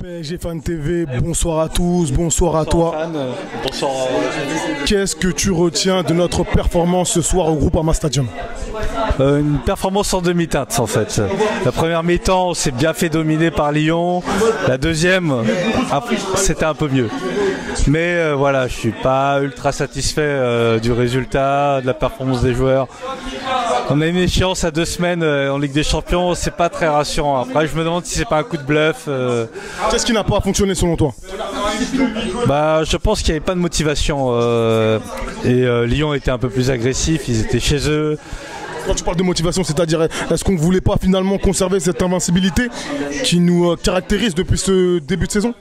PSG Fan TV, bonsoir à tous, bonsoir à toi. Bonsoir. Qu'est-ce que tu retiens de notre performance ce soir au Groupama Stadium? Une performance en demi-teinte en fait. La première mi-temps, on s'est bien fait dominer par Lyon. La deuxième, c'était un peu mieux. Mais voilà, je suis pas ultra satisfait du résultat, de la performance des joueurs. On a une échéance à 2 semaines en Ligue des Champions, c'est pas très rassurant. Après, je me demande si c'est pas un coup de bluff. Qu'est-ce qui n'a pas fonctionné selon toi? Je pense qu'il n'y avait pas de motivation. Lyon était un peu plus agressif, ils étaient chez eux. Quand tu parles de motivation, c'est-à-dire, est-ce qu'on ne voulait pas finalement conserver cette invincibilité qui nous caractérise depuis ce début de saison?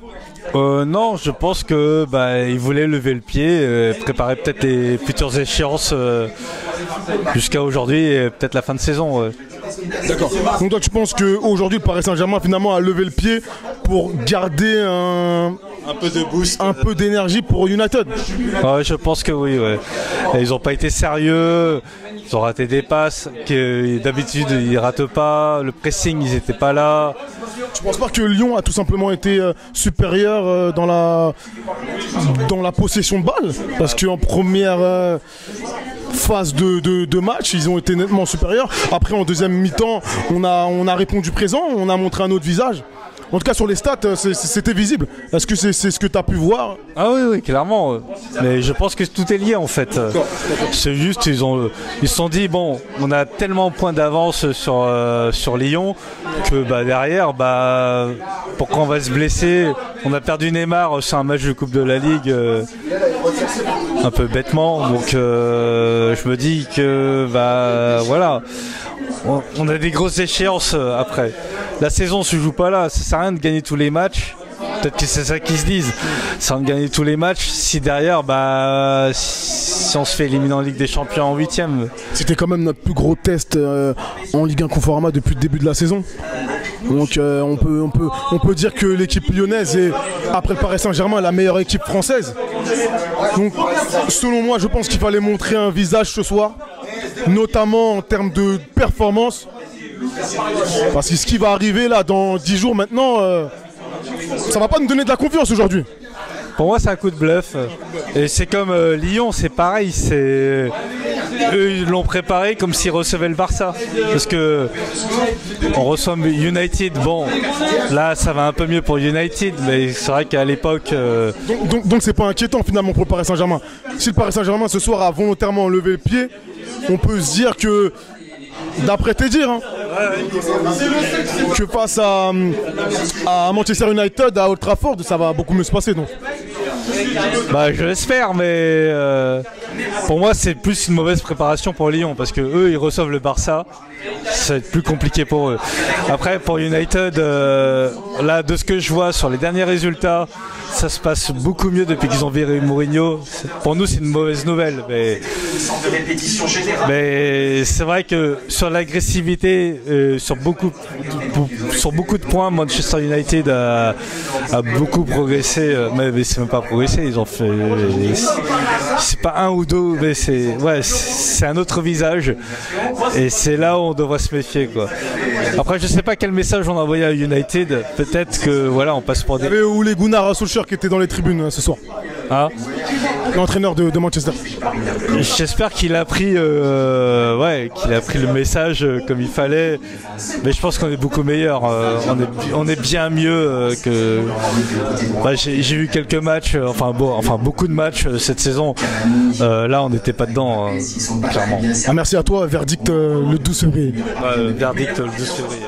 Non, je pense que ils voulaient lever le pied, préparer peut-être les futures échéances jusqu'à aujourd'hui et peut-être la fin de saison. D'accord. Donc toi tu penses qu'aujourd'hui le Paris Saint-Germain finalement a levé le pied pour garder un peu de boost, un peu d'énergie pour United? Ouais, je pense que oui. Ouais. Et ils n'ont pas été sérieux, ils ont raté des passes que d'habitude ils ratent pas, le pressing ils n'étaient pas là. Tu penses pas que Lyon a tout simplement été supérieur dans la possession de balle? Parce qu'en première phase de match, ils ont été nettement supérieurs. Après, en deuxième mi-temps, on a répondu présent, on a montré un autre visage. En tout cas, sur les stats, c'était visible. Est-ce que c'est ce que tu as pu voir? Ah oui, clairement. Mais je pense que tout est lié en fait. C'est juste, ils se sont dit, bon, on a tellement de points d'avance sur Lyon que derrière, pourquoi on va se blesser? On a perdu Neymar sur un match de Coupe de la Ligue un peu bêtement. Donc je me dis que voilà. On a des grosses échéances après. La saison se joue pas là, ça sert à rien de gagner tous les matchs. Peut-être que c'est ça qu'ils se disent. Ça sert à rien de gagner tous les matchs si derrière, si on se fait éliminer en Ligue des Champions en 8e. C'était quand même notre plus gros test en Ligue 1 Conforama depuis le début de la saison. Donc on peut dire que l'équipe lyonnaise est, après le Paris Saint-Germain, la meilleure équipe française. Donc selon moi, je pense qu'il fallait montrer un visage ce soir, notamment en termes de performance. Parce que ce qui va arriver là dans 10 jours maintenant, ça va pas nous donner de la confiance aujourd'hui. Pour moi, c'est un coup de bluff. Et c'est comme Lyon, c'est pareil. Eux, ils l'ont préparé comme s'ils recevaient le Barça. Parce que on reçoit United. Bon, là, ça va un peu mieux pour United, mais c'est vrai qu'à l'époque. Donc c'est pas inquiétant finalement pour le Paris Saint-Germain. Si le Paris Saint-Germain ce soir a volontairement levé le pied, on peut se dire que, d'après tes dires, que face à Manchester United, à Old Trafford, ça va beaucoup mieux se passer donc. Je l'espère, mais pour moi c'est plus une mauvaise préparation pour Lyon parce que eux ils reçoivent le Barça, ça va être plus compliqué pour eux. Après pour United, là de ce que je vois sur les derniers résultats, ça se passe beaucoup mieux depuis qu'ils ont viré Mourinho. Pour nous c'est une mauvaise nouvelle, mais c'est vrai que sur l'agressivité, sur beaucoup de points, Manchester United a beaucoup progressé, mais c'est même pas progressé, ils ont fait, c'est pas un ou deux, mais c'est un autre visage et c'est là où on devrait se méfier quoi. Après je sais pas quel message on a envoyé à United, peut-être que voilà on passe pour des... Il y avait Ole Gunnar Solskjaer qui était dans les tribunes ce soir. Ah, l'entraîneur de Manchester. J'espère qu'il a pris le message comme il fallait, mais je pense qu'on est beaucoup meilleur. On est bien mieux que. J'ai vu quelques matchs, beaucoup de matchs cette saison. Là, on n'était pas dedans, clairement. Merci à toi. Verdict le 12 février. Verdict le 12 février.